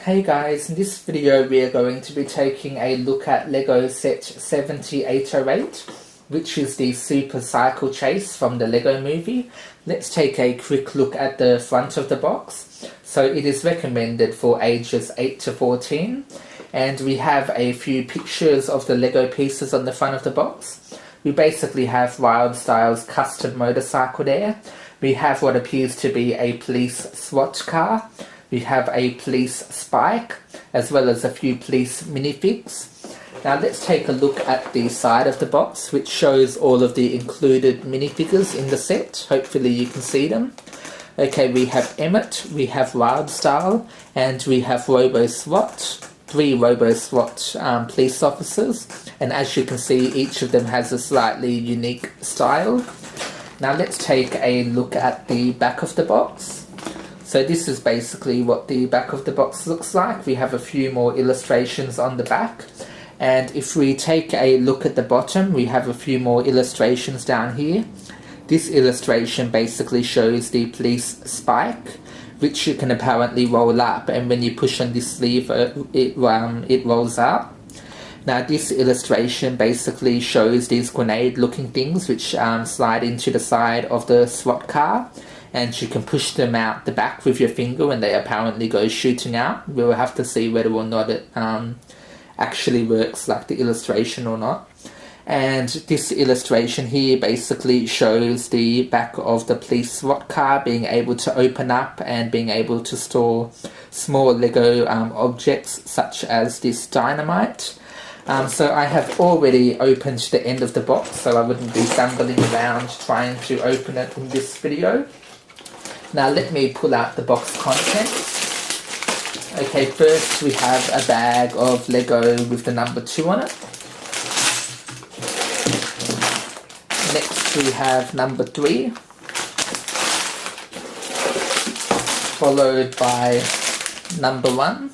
Hey guys, in this video we are going to be taking a look at LEGO set 7808, which is the Super Cycle Chase from the LEGO movie. Let's take a quick look at the front of the box. So it is recommended for ages 8 to 14, and we have a few pictures of the LEGO pieces on the front of the box. We basically have Wild Style's custom motorcycle there. We have what appears to be a police SWAT car. We have a police spike, as well as a few police minifigs. Now let's take a look at the side of the box, which shows all of the included minifigures in the set. Hopefully you can see them. Okay, we have Emmett, we have Wild Style, and we have Roboswatch. 3 Roboswatch police officers. And as you can see, each of them has a slightly unique style. Now let's take a look at the back of the box. So this is basically what the back of the box looks like. We have a few more illustrations on the back. And if we take a look at the bottom, we have a few more illustrations down here. This illustration basically shows the police spike, which you can apparently roll up, and when you push on this lever, it rolls up. Now this illustration basically shows these grenade looking things which slide into the side of the SWAT car, and you can push them out the back with your finger and they apparently go shooting out. We'll have to see whether or not it actually works like the illustration or not. And this illustration here basically shows the back of the police SWAT car being able to open up and being able to store small LEGO objects such as this dynamite. So I have already opened the end of the box, so I wouldn't be fumbling around trying to open it in this video. Now let me pull out the box contents. Okay, first we have a bag of LEGO with the number 2 on it. Next we have number 3, followed by number 1.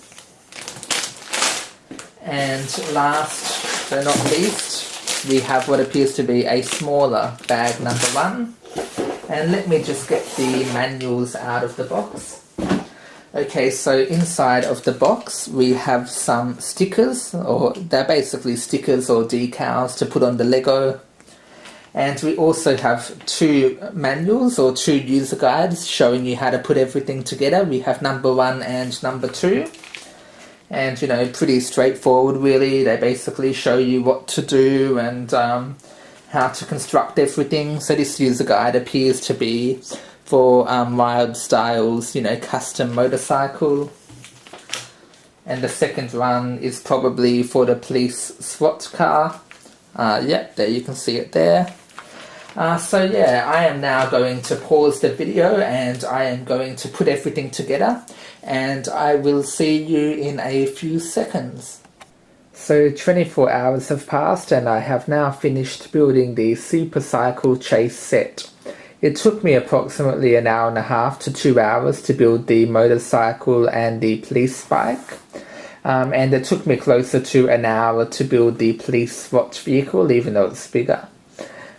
And last but not least, we have what appears to be a smaller bag number 1. And let me just get the manuals out of the box. Okay, so inside of the box we have some stickers, or they're basically stickers or decals to put on the LEGO. And we also have 2 manuals or 2 user guides showing you how to put everything together. We have number 1 and number 2. And, you know, pretty straightforward really. They basically show you what to do and how to construct everything. So this user guide appears to be for Wild Style's, you know, custom motorcycle. And the second one is probably for the police SWAT car. Yep, there you can see it there. So yeah, I am now going to pause the video and I am going to put everything together, and I will see you in a few seconds. So 24 hours have passed and I have now finished building the Super Cycle Chase set. It took me approximately an hour and a half to 2 hours to build the motorcycle and the police spike. And it took me closer to an hour to build the police SWAT vehicle, even though it's bigger.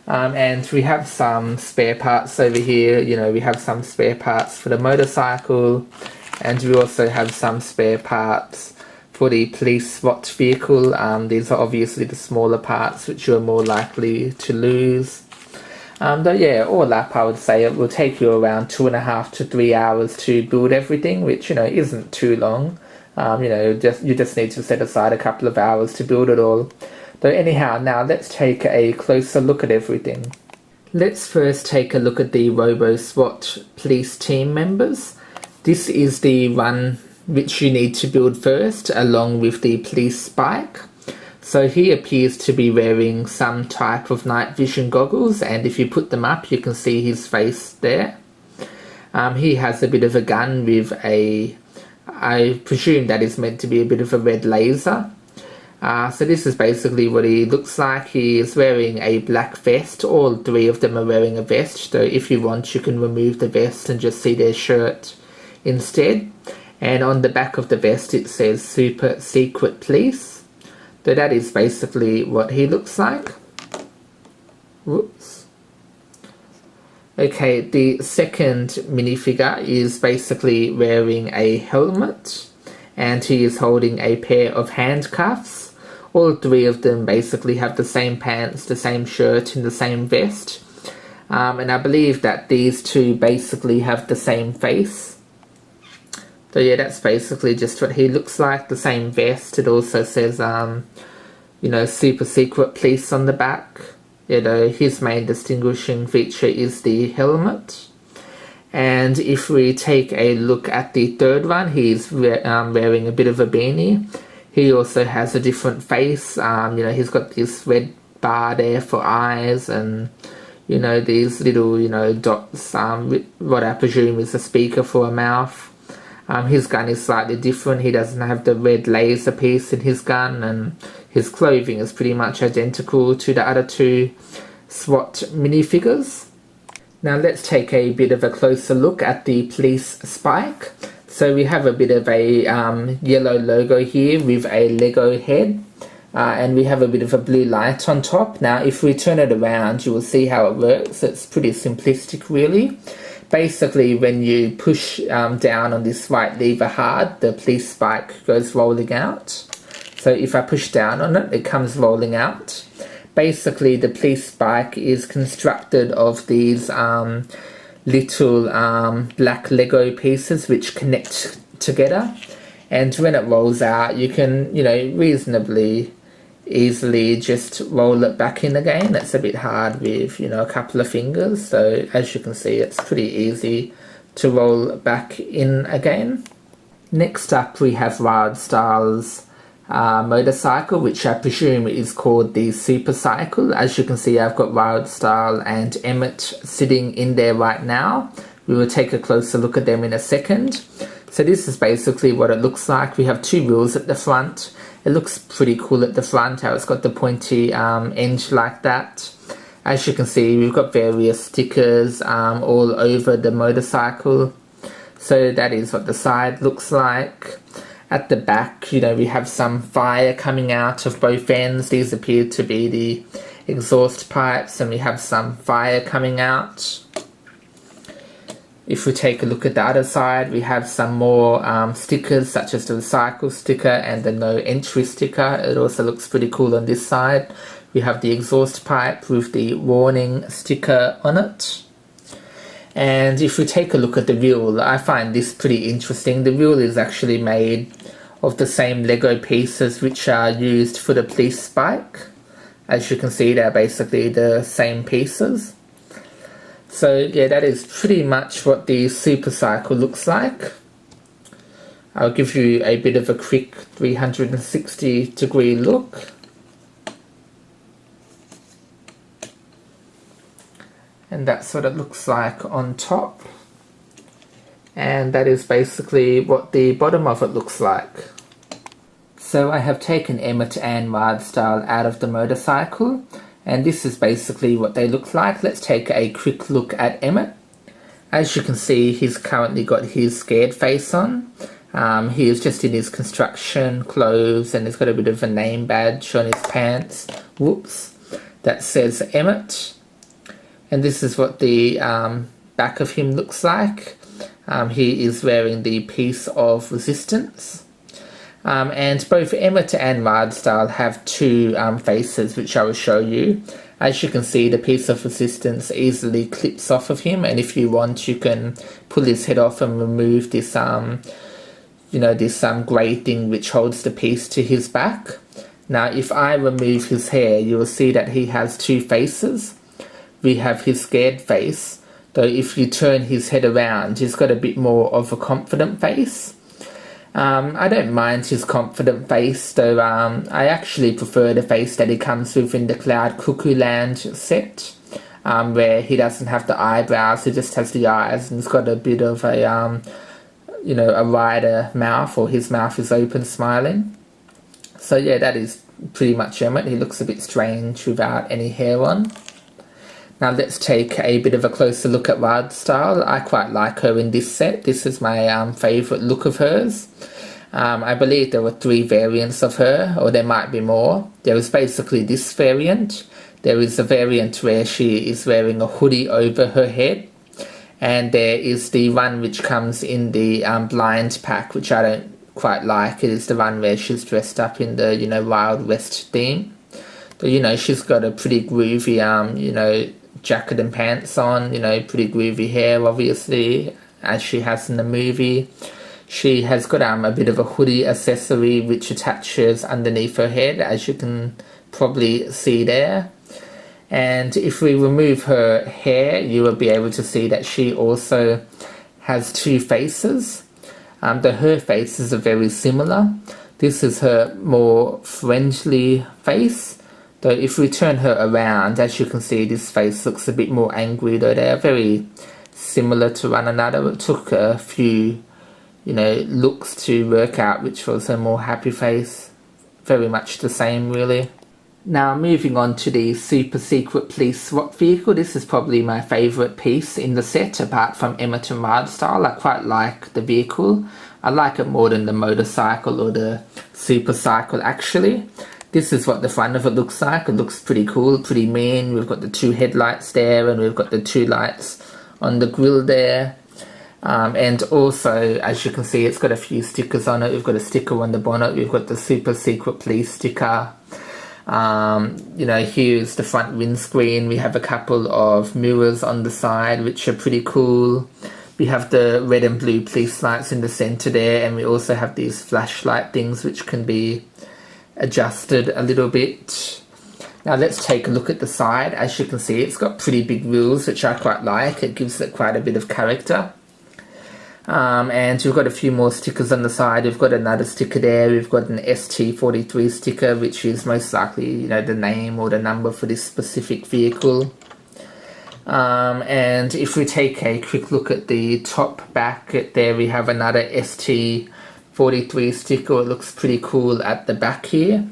And we have some spare parts over here. You know, we have some spare parts for the motorcycle, and we also have some spare parts for the police SWAT vehicle. These are obviously the smaller parts which you're more likely to lose. But yeah, all up I would say it will take you around 2.5 to 3 hours to build everything, which, you know, isn't too long. You know, you just need to set aside a couple of hours to build it all. But anyhow, now let's take a closer look at everything. Let's first take a look at the Roboswatch police team members. This is the one which you need to build first, along with the police spike. So he appears to be wearing some type of night vision goggles, and if you put them up you can see his face there. He has a bit of a gun with I presume that is meant to be a bit of a red laser. So this is basically what he looks like. He is wearing a black vest. All 3 of them are wearing a vest, so if you want you can remove the vest and just see their shirt instead. And on the back of the vest it says Super Secret Police. So that is basically what he looks like. Whoops. Okay, the second minifigure is basically wearing a helmet, and he is holding a pair of handcuffs. All three of them basically have the same pants, the same shirt, and the same vest. And I believe that these two basically have the same face. So yeah, that's basically just what he looks like, the same vest. It also says, you know, super secret police on the back. You know, his main distinguishing feature is the helmet. And if we take a look at the third one, he's wearing a bit of a beanie. He also has a different face. You know, he's got this red bar there for eyes, and you know, these little, you know, dots, what I presume is a speaker for a mouth. His gun is slightly different. He doesn't have the red laser piece in his gun, and his clothing is pretty much identical to the other two SWAT minifigures. Now let's take a bit of a closer look at the police spike. So we have a bit of a yellow logo here with a Lego head. And we have a bit of a blue light on top. Now if we turn it around, you will see how it works. It's pretty simplistic really. Basically when you push down on this right lever hard, the police spike goes rolling out. So if I push down on it, it comes rolling out. Basically the police spike is constructed of these little black Lego pieces which connect together. And when it rolls out, you can, you know, reasonably easily just roll it back in again. It's a bit hard with, you know, a couple of fingers. So as you can see, it's pretty easy to roll back in again. Next up we have Wildstyle's motorcycle, which I presume is called the Supercycle. As you can see, I've got Wildstyle and Emmett sitting in there right now. We will take a closer look at them in a second. So this is basically what it looks like. We have two wheels at the front. It looks pretty cool at the front, how it's got the pointy edge like that. As you can see, we've got various stickers all over the motorcycle. So that is what the side looks like. At the back, you know, we have some fire coming out of both ends. These appear to be the exhaust pipes, and we have some fire coming out. If we take a look at the other side, we have some more stickers, such as the recycle sticker and the no entry sticker. It also looks pretty cool on this side. We have the exhaust pipe with the warning sticker on it. And if we take a look at the wheel, I find this pretty interesting. The wheel is actually made of the same Lego pieces which are used for the police spike. As you can see, they're basically the same pieces. So yeah, that is pretty much what the Supercycle looks like. I'll give you a bit of a quick 360-degree look. And that's what it looks like on top. And that is basically what the bottom of it looks like. So I have taken Emmett and Wildstyle out of the motorcycle, and this is basically what they look like. Let's take a quick look at Emmett. As you can see, he's currently got his scared face on. He is just in his construction clothes, and he's got a bit of a name badge on his pants. Whoops. That says Emmett. And this is what the back of him looks like. He is wearing the piece of resistance. And both Emmett and Wildstyle have two faces, which I will show you. As you can see, the piece of resistance easily clips off of him, and if you want, you can pull his head off and remove this, you know, this grey thing which holds the piece to his back. Now, if I remove his hair, you will see that he has two faces. We have his scared face, though if you turn his head around, he's got a bit more of a confident face. I don't mind his confident face, though I actually prefer the face that he comes with in the Cloud Cuckoo Land set, where he doesn't have the eyebrows, he just has the eyes, and he's got a bit of a, you know, a wider mouth, or his mouth is open smiling. So yeah, that is pretty much Emmett. He looks a bit strange without any hair on. Now let's take a bit of a closer look at Wildstyle. I quite like her in this set. This is my favourite look of hers. I believe there were 3 variants of her, or there might be more. There is basically this variant. There is a variant where she is wearing a hoodie over her head. And there is the one which comes in the blind pack, which I don't quite like it is the one where she's dressed up in the, you know, Wild West theme. But, you know, she's got a pretty groovy, you know, jacket and pants on, you know, pretty groovy hair, obviously, as she has in the movie. She has got a bit of a hoodie accessory which attaches underneath her head, as you can probably see there. And if we remove her hair, you will be able to see that she also has two faces. Her faces are very similar. This is her more friendly face. Though if we turn her around, as you can see, this face looks a bit more angry, though they are very similar to one another. It took a few, you know, looks to work out which was her more happy face. Very much the same, really. Now, moving on to the Super Secret Police SWAT vehicle. This is probably my favourite piece in the set, apart from Emmett and Wildstyle. I quite like the vehicle. I like it more than the motorcycle or the super cycle, actually. This is what the front of it looks like. It looks pretty cool, pretty mean. We've got the two headlights there, and we've got the two lights on the grille there. And also, as you can see, it's got a few stickers on it. We've got a sticker on the bonnet. We've got the Super Secret Police sticker. You know, here's the front windscreen. We have a couple of mirrors on the side, which are pretty cool. We have the red and blue police lights in the center there, and we also have these flashlight things which can be adjusted a little bit. Now let's take a look at the side. As you can see, it's got pretty big wheels, which I quite like. It gives it quite a bit of character. And we've got a few more stickers on the side. We've got another sticker there. We've got an ST43 sticker, which is most likely, you know, the name or the number for this specific vehicle. And if we take a quick look at the top back there, we have another ST43 sticker. It looks pretty cool at the back here.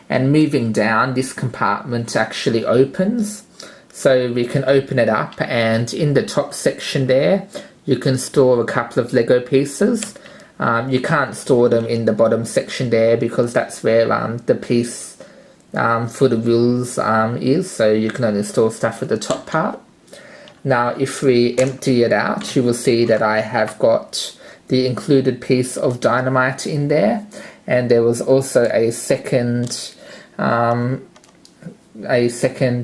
And moving down, this compartment actually opens. So we can open it up, and in the top section there, you can store a couple of Lego pieces. You can't store them in the bottom section there because that's where the piece for the wheels is. So you can only store stuff at the top part. Now if we empty it out, you will see that I have got the included piece of dynamite in there. And there was also a second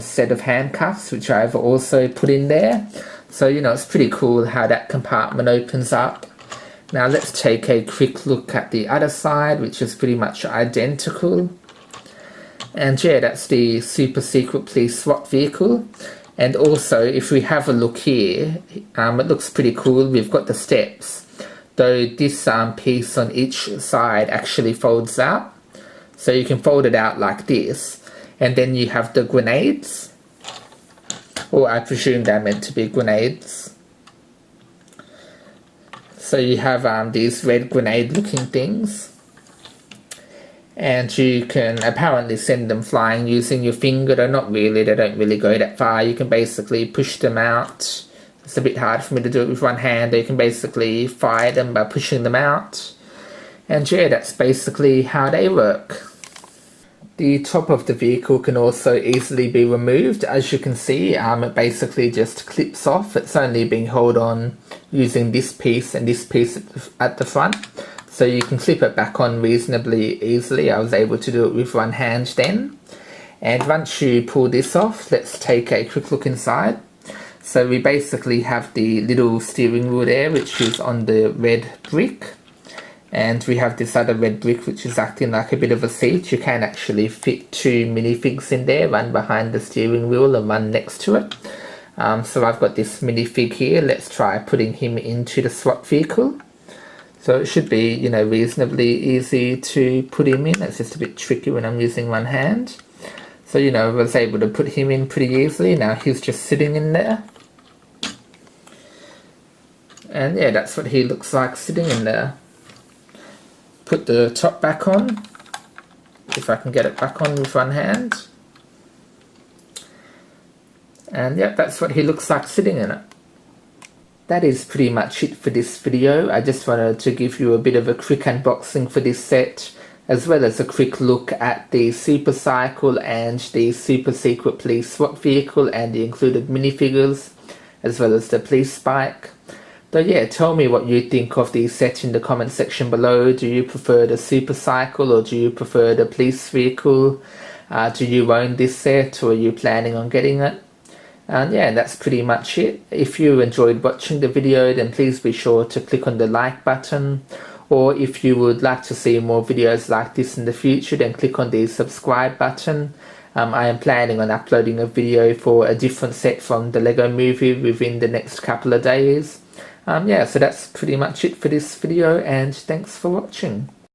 set of handcuffs, which I've also put in there. So, you know, it's pretty cool how that compartment opens up. Now let's take a quick look at the other side, which is pretty much identical. And yeah, that's the Super Secret Police SWAT vehicle. And also, if we have a look here, it looks pretty cool. We've got the steps, though this piece on each side actually folds out. So you can fold it out like this. And then you have the grenades. Or I presume they're meant to be grenades. So you have these red grenade looking things. And you can apparently send them flying using your finger. Though not really, they don't really go that far. You can basically push them out. It's a bit hard for me to do it with one hand. You can basically fire them by pushing them out. And yeah, that's basically how they work. The top of the vehicle can also easily be removed. As you can see, it basically just clips off. It's only being held on using this piece and this piece at the front. So you can clip it back on reasonably easily. I was able to do it with one hand then. And once you pull this off, let's take a quick look inside. So we basically have the little steering wheel there, which is on the red brick. And we have this other red brick which is acting like a bit of a seat. You can actually fit two minifigs in there, one behind the steering wheel and one next to it. So I've got this minifig here. Let's try putting him into the SWAT vehicle. So it should be, you know, reasonably easy to put him in. It's just a bit tricky when I'm using one hand. So, you know, I was able to put him in pretty easily. Now he's just sitting in there. And yeah, that's what he looks like sitting in there. Put the top back on, if I can get it back on with one hand. And yeah, that's what he looks like sitting in it. That is pretty much it for this video. I just wanted to give you a bit of a quick unboxing for this set, as well as a quick look at the Super Cycle and the Super Secret Police SWAT vehicle and the included minifigures, as well as the police bike. So yeah, tell me what you think of the set in the comment section below. Do you prefer the super cycle or do you prefer the police vehicle? Do you own this set or are you planning on getting it? And yeah, that's pretty much it. If you enjoyed watching the video, then please be sure to click on the like button. Or if you would like to see more videos like this in the future, then click on the subscribe button. I am planning on uploading a video for a different set from the Lego Movie within the next couple of days. Yeah, so that's pretty much it for this video, and thanks for watching.